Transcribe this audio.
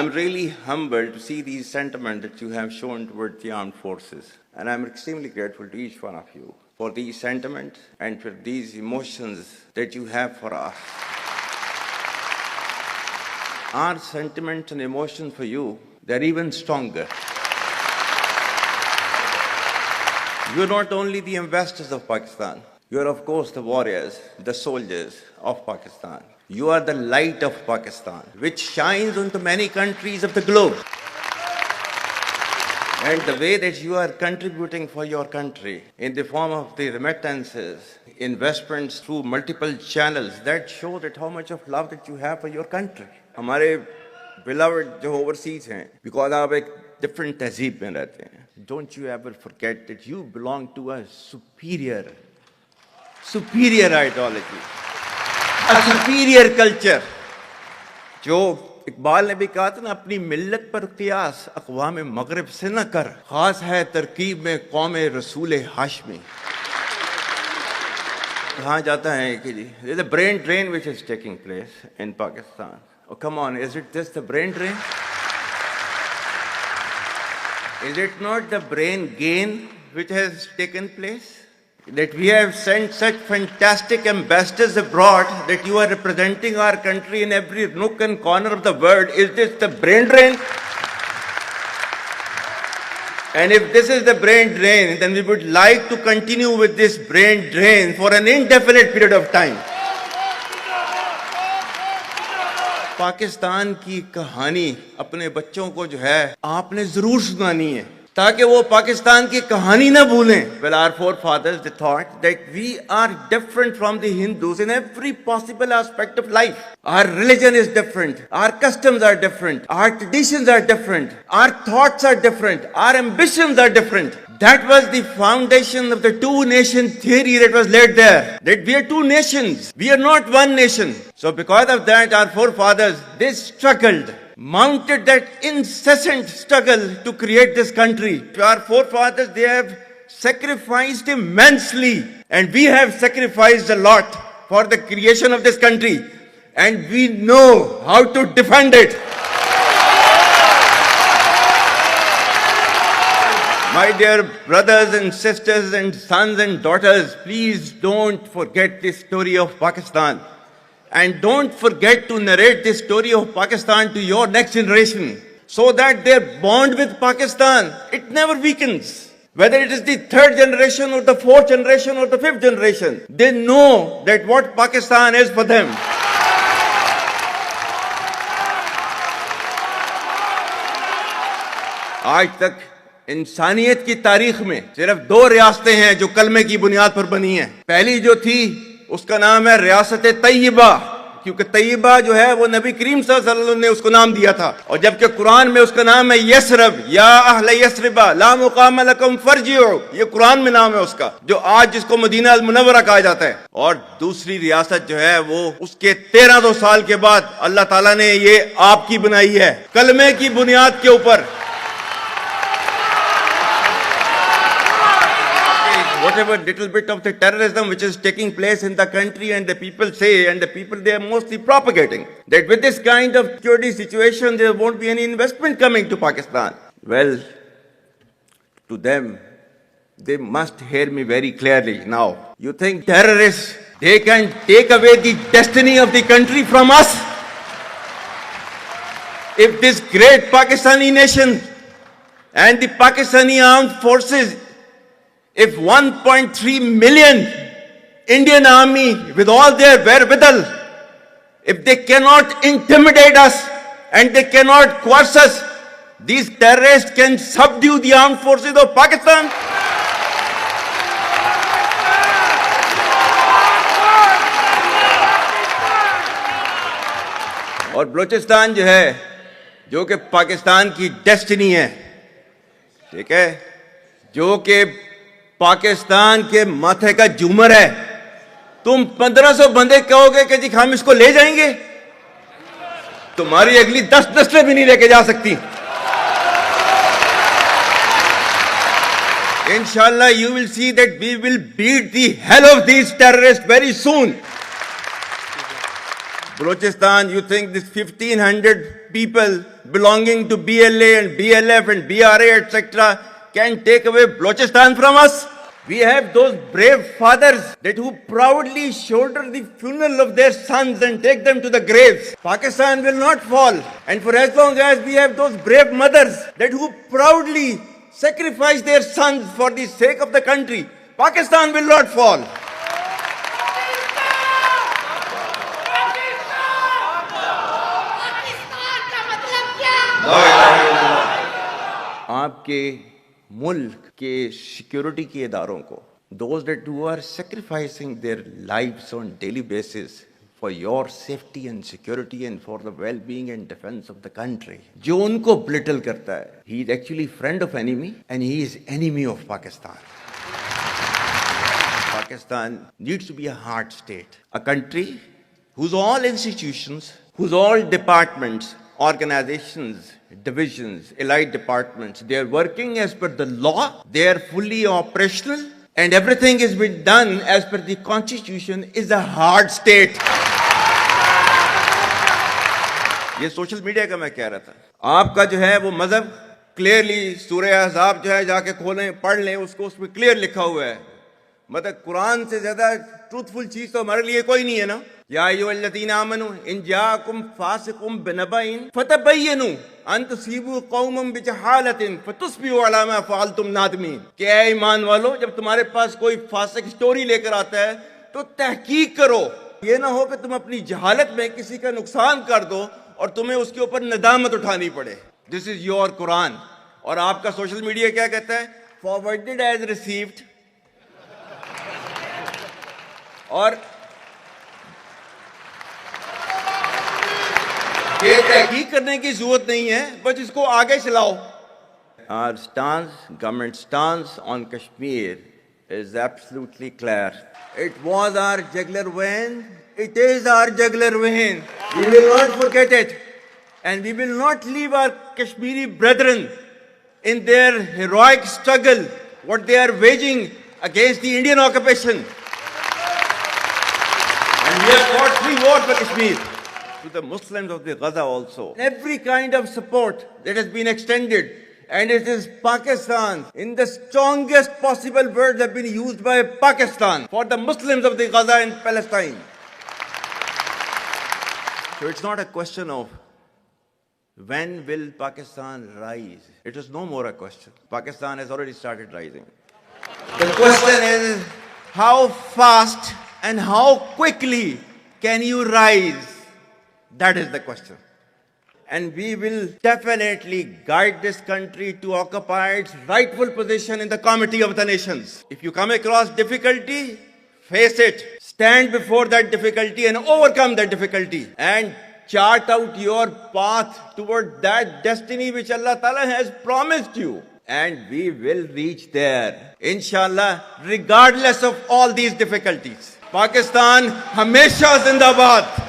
I'm really humbled to see these sentiments that you have shown towards the armed forces. And I'm extremely grateful to each one of you for these sentiments and for these emotions that you have for us. Our sentiments and emotions for you, they're even stronger. You're not only the ambassadors of Pakistan, you're of course the warriors, the soldiers of Pakistan. You are the light of Pakistan, which shines onto many countries of the globe. And the way that you are contributing for your country in the form of the remittances, investments through multiple channels, that show that how much of love that you have for your country. हमारे beloved जो overseas हैं, because आप एक different तहजीब में रहते हैं. Don't you ever forget that you belong to a superior ideology, a superior culture. जो इकबाल ने भी कहा था ना, अपनी मिल्लत पर कियास अक़वाम मगरिब से न कर, खास है तरकीब में कौम रसूल हाशमी. कहा जाता है कि जी there's a brain drain which is taking place in Pakistan. Oh, come on, is it just the brain drain? Is it not the brain gain which has taken place? That we have sent such fantastic ambassadors abroad that you are representing our country in every nook and corner of the world. Is this the brain drain? And if this is the brain drain, then we would like to continue with this brain drain for an indefinite period of time. Pakistan की कहानी अपने बच्चों को जो है आपने जरूर सुनानी है, ताकि वो पाकिस्तान की कहानी ना भूलें. Well, our forefathers, they thought that we are different from the Hindus in every possible aspect of life. Our religion is different, our customs are different, our traditions are different, our thoughts are different, our ambitions are different. That was the foundation of the two-nation theory that was laid there. That we are two nations, we are not one nation. So because of that, our forefathers, they struggled, mounted that incessant struggle to create this country. Our forefathers, they have sacrificed immensely, and we have sacrificed a lot for the creation of this country, and we know how to defend it. My dear brothers and sisters and sons and daughters, please don't forget the story of Pakistan. And don't forget to narrate the story of Pakistan to your next generation, so that their bond with Pakistan, it never weakens. Whether it is the third generation or the fourth generation or the fifth generation, they know that what Pakistan is for them. आज तक इंसानियत की तारीख में सिर्फ दो रियासतें हैं जो कलमे की बुनियाद पर बनी हैं. पहली जो थी उसका नाम है रियासत तैयबा, क्योंकि तैयबा जो है वो नबी करीम सल्लल्लाहु अलैहि वसल्लम ने उसको नाम दिया था. और जबकि कुरान में उसका नाम है यसरब, या अहले यसरबा ला मुकाम लकुम फरजिउ, ये कुरान में नाम है उसका, जो आज जिसको मदीना अल मुनव्वरा कहा जाता है. और दूसरी रियासत जो है वो उसके 1300 साल के बाद अल्लाह ताला ने ये आपकी बनाई है, कलमे की बुनियाद के ऊपर. Whatever little bit of the terrorism which is taking place in the country, and the people say, and the people they are mostly propagating, that with this kind of security situation there won't be any investment coming to Pakistan. Well, to them, they must hear me very clearly now. You think terrorists, they can take away the destiny of the country from us? If this great Pakistani nation and the Pakistani armed forces, if 1.3 million Indian army with all their wherewithal, if they cannot intimidate us and they cannot coerce us, these terrorists can subdue the armed forces of Pakistan. और बलूचिस्तान जो है, जो कि पाकिस्तान की destiny है, ठीक है, जो कि पाकिस्तान के माथे का झूमर है, तुम 1500 बंदे कहोगे कि जी हम इसको ले जाएंगे, तुम्हारी अगली 10 नस्लें भी नहीं लेके जा सकती. Inshallah, you will see that we will beat the hell of these terrorists very soon. Balochistan, you think this 1,500 people belonging to BLA and BLF and BRA, etc., can take away Balochistan from us? We have those brave fathers that who proudly shoulder the funeral of their sons and take them to the graves. Pakistan will not fall. And for as long as we have those brave mothers that who proudly sacrifice their sons for the sake of the country, Pakistan will not fall. आपके मुल्क के security के इदारों को, those that who are sacrificing their lives on daily basis for your safety and security and for the well-being and defense of the country, जो उनको belittle करता है, he is actually friend of enemy and he is enemy of Pakistan. Pakistan needs to be a hard state, a country whose all institutions, whose all departments, organizations, divisions, allied departments, they are working as per the law, they are fully operational, and everything is being done as per the constitution, is a hard state. ये social media का मैं कह रहा था, आपका जो है वो मजहब क्लियरली सूरह अहज़ाब जो है जाके खोलें पढ़ लें, उसको उसमें क्लियर लिखा हुआ है. मतलब कुरान से ज्यादा ट्रूथफुल चीज तो हमारे लिए कोई नहीं है ना. या अय्युहल्लज़ीना आमनू इन जाअकुम फासिकुम बिनबइन फतबय्यनु अन तुसीबू कौमम बिजहालतिन फतुस्बिहू अला मा फअलतुम नादिमीन. क्या ईमान वालो, जब तुम्हारे पास कोई फासिक स्टोरी लेकर आता है तो तहकीक करो. ये ना हो कि तुम अपनी जहालत में किसी का नुकसान कर दो और तुम्हें उसके ऊपर नदामत उठानी पड़े. This is your Quran. और आपका सोशल मीडिया क्या कहता है? Forwarded as received. और ये तहकीक करने की जरूरत नहीं है, बस इसको आगे चलाओ. Our stance, government stance on Kashmir is absolutely clear. It was our jugular vein. It is our jugular vein. We will not forget it. And we will not leave our Kashmiri brethren in their heroic struggle, what they are waging against the Indian occupation. And we have fought free war for Kashmir. To the Muslims of the Gaza also. Every kind of support that has been extended, and it is Pakistan, in the strongest possible words have been used by Pakistan for the Muslims of the Gaza and Palestine. So it's not a question of when will Pakistan rise. It is no more a question. Pakistan has already started rising. The question is how fast and how quickly can you rise? That is the question. And we will definitely guide this country to occupy its rightful position in the Committee of the Nations. If you come across difficulty, face it. Stand before that difficulty and overcome that difficulty. And chart out your path toward that destiny which Allah Ta'ala has promised you. And we will reach there, inshallah, regardless of all these difficulties. Pakistan, Hamesha Zindabad.